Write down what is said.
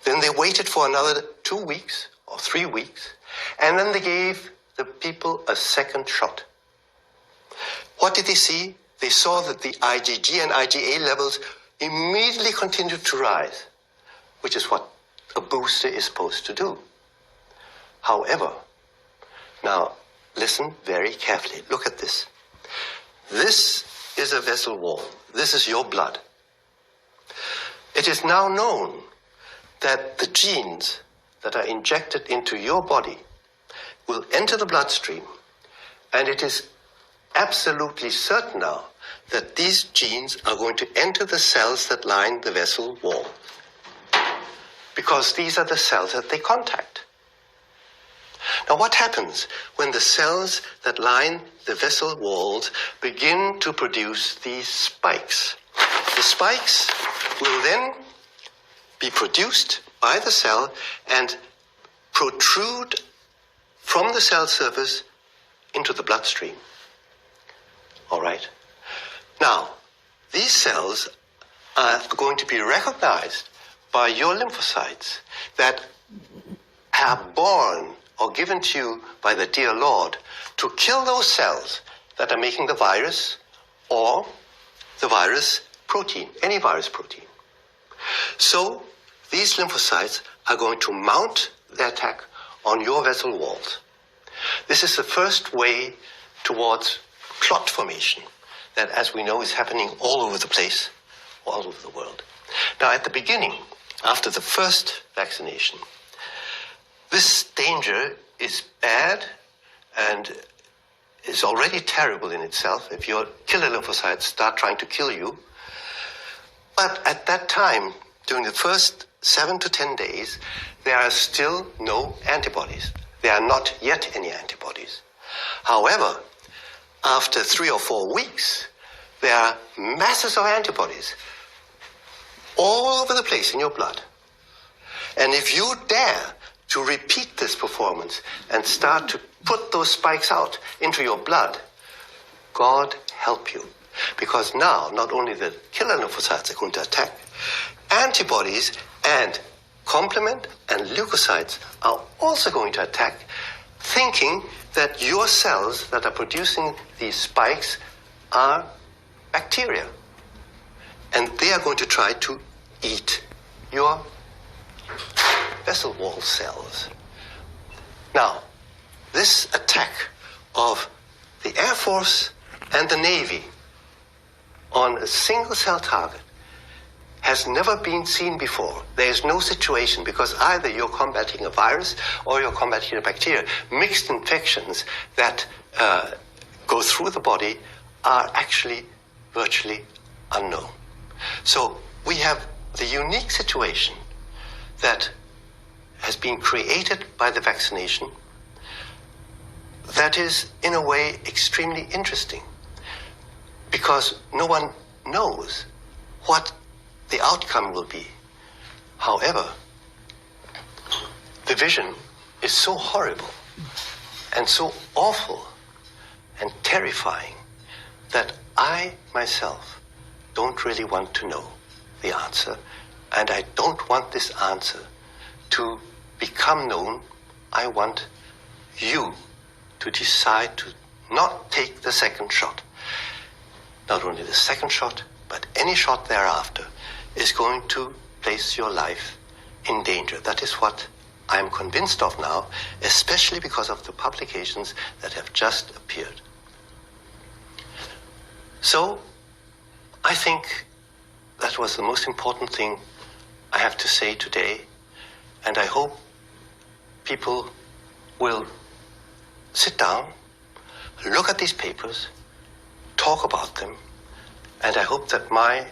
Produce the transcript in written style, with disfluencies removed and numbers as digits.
Then they waited for another 2 weeks or 3 weeks, and then they gave the people a second shot. What did they see? They saw that the IgG and IgA levels immediately continued to rise, which is what a booster is supposed to do. However, now listen very carefully. Look at this. This is a vessel wall. This is your blood. It is now known that the genes that are injected into your body will enter the bloodstream, and it is absolutely certain now that these genes are going to enter the cells that line the vessel wall, because these are the cells that they contact. Now, what happens when the cells that line the vessel walls begin to produce these spikes? The spikes will then be produced by the cell and protrude from the cell surface into the bloodstream. All right? Now, these cells are going to be recognized by your lymphocytes that are born or given to you by the dear Lord to kill those cells that are making the virus or the virus protein, any virus protein. So these lymphocytes are going to mount the attack on your vessel walls. This is the first way towards clot formation that, as we know, is happening all over the place, all over the world. Now, at the beginning, after the first vaccination, this danger is bad and is already terrible in itself if your killer lymphocytes start trying to kill you. But at that time, during the first 7 to 10 days, there are still no antibodies. There are not yet any antibodies. However, after 3 or 4 weeks, there are masses of antibodies all over the place in your blood. And if you dare to repeat this performance and start to put those spikes out into your blood, God help you. Because now, not only the killer lymphocytes are going to attack, antibodies and complement and leukocytes are also going to attack, thinking that your cells that are producing these spikes are bacteria. And they are going to try to eat your vessel wall cells. Now, this attack of the Air Force and the Navy on a single cell target has never been seen before. There is no situation, because either you're combating a virus or you're combating a bacteria. Mixed infections that go through the body are actually virtually unknown. So we have the unique situation that has been created by the vaccination that is, in a way, extremely interesting, because no one knows what the outcome will be. However, the vision is so horrible and so awful and terrifying that I myself don't really want to know the answer, and I don't want this answer to become known. I want you to decide to not take the second shot. Not only the second shot, but any shot thereafter is going to place your life in danger. That is what I'm convinced of now, especially because of the publications that have just appeared. So, I think that was the most important thing I have to say today, and I hope people will sit down, look at these papers, talk about them, and I hope that my